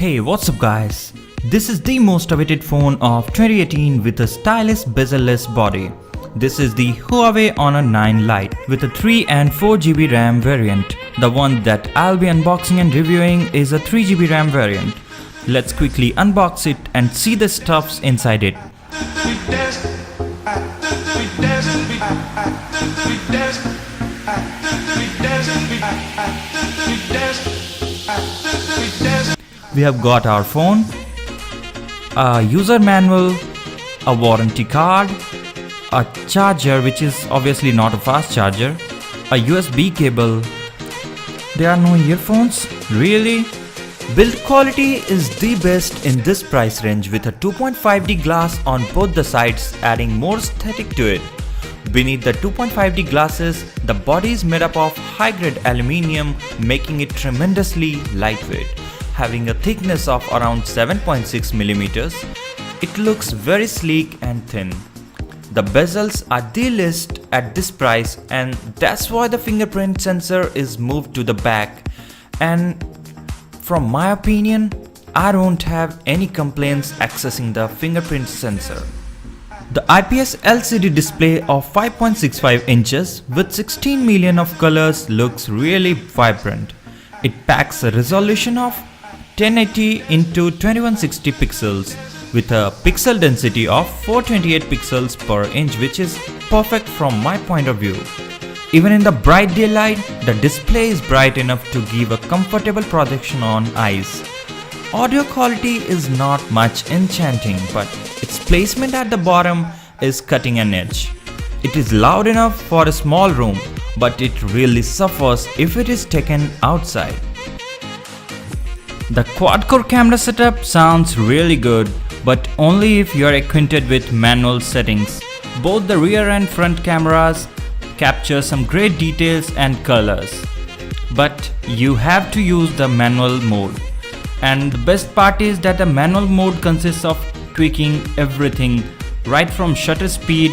Hey, what's up guys? This is the most awaited phone of 2018 with a stylish bezel-less body. This is the Huawei Honor 9 Lite with a 3 and 4GB RAM variant. The one that I'll be unboxing and reviewing is a 3GB RAM variant. Let's quickly unbox it and see the stuffs inside it. We have got our phone, a user manual, a warranty card, a charger which is obviously not a fast charger, a USB cable. There are no earphones? Really? Build quality is the best in this price range with a 2.5D glass on both the sides, adding more aesthetic to it. Beneath the 2.5D glasses, the body is made up of high-grade aluminium, making it tremendously lightweight. Having a thickness of around 7.6 millimeters, it looks very sleek and thin. The bezels are the least at this price, and that's why the fingerprint sensor is moved to the back. And from my opinion, I don't have any complaints accessing the fingerprint sensor. The IPS LCD display of 5.65 inches with 16 million of colors looks really vibrant. It packs a resolution of 1080 into 2160 pixels with a pixel density of 428 pixels per inch, which is perfect from my point of view. Even in the bright daylight, the display is bright enough to give a comfortable projection on eyes. Audio quality is not much enchanting, but its placement at the bottom is cutting an edge. It is loud enough for a small room, but it really suffers if it is taken outside. The quad-core camera setup sounds really good, but only if you are acquainted with manual settings. Both the rear and front cameras capture some great details and colors, but you have to use the manual mode. And the best part is that the manual mode consists of tweaking everything right from shutter speed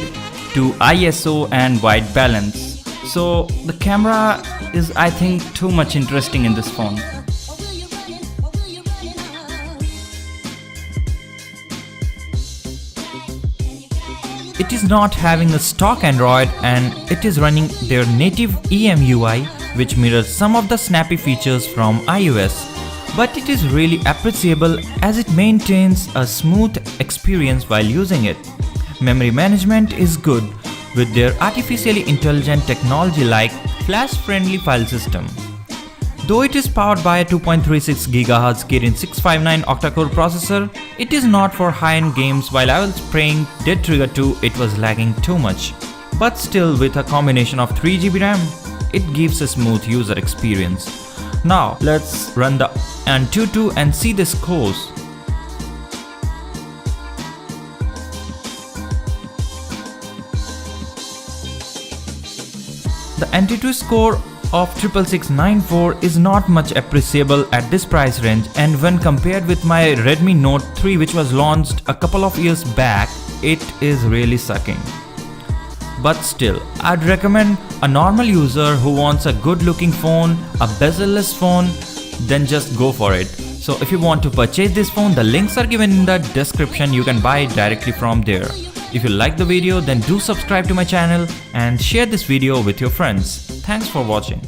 to ISO and white balance. So the camera is, I think, too much interesting in this phone. It is not having a stock Android, and it is running their native EMUI, which mirrors some of the snappy features from iOS. But it is really appreciable as it maintains a smooth experience while using it. Memory management is good with their artificially intelligent technology like flash-friendly file system. Though it is powered by a 2.36 GHz Kirin 659 octa-core processor, it is not for high-end games. While I was playing Dead Trigger 2, it was lagging too much. But still, with a combination of 3GB RAM, it gives a smooth user experience. Now, let's run the Antutu and see the scores. The Antutu score of 66694 is not much appreciable at this price range, and when compared with my Redmi Note 3 which was launched a couple of years back, it is really sucking. But still, I'd recommend a normal user who wants a good looking phone, a bezel-less phone, then just go for it. So if you want to purchase this phone, the links are given in the description. You can buy it directly from there. If you like the video, then do subscribe to my channel and share this video with your friends. Thanks for watching.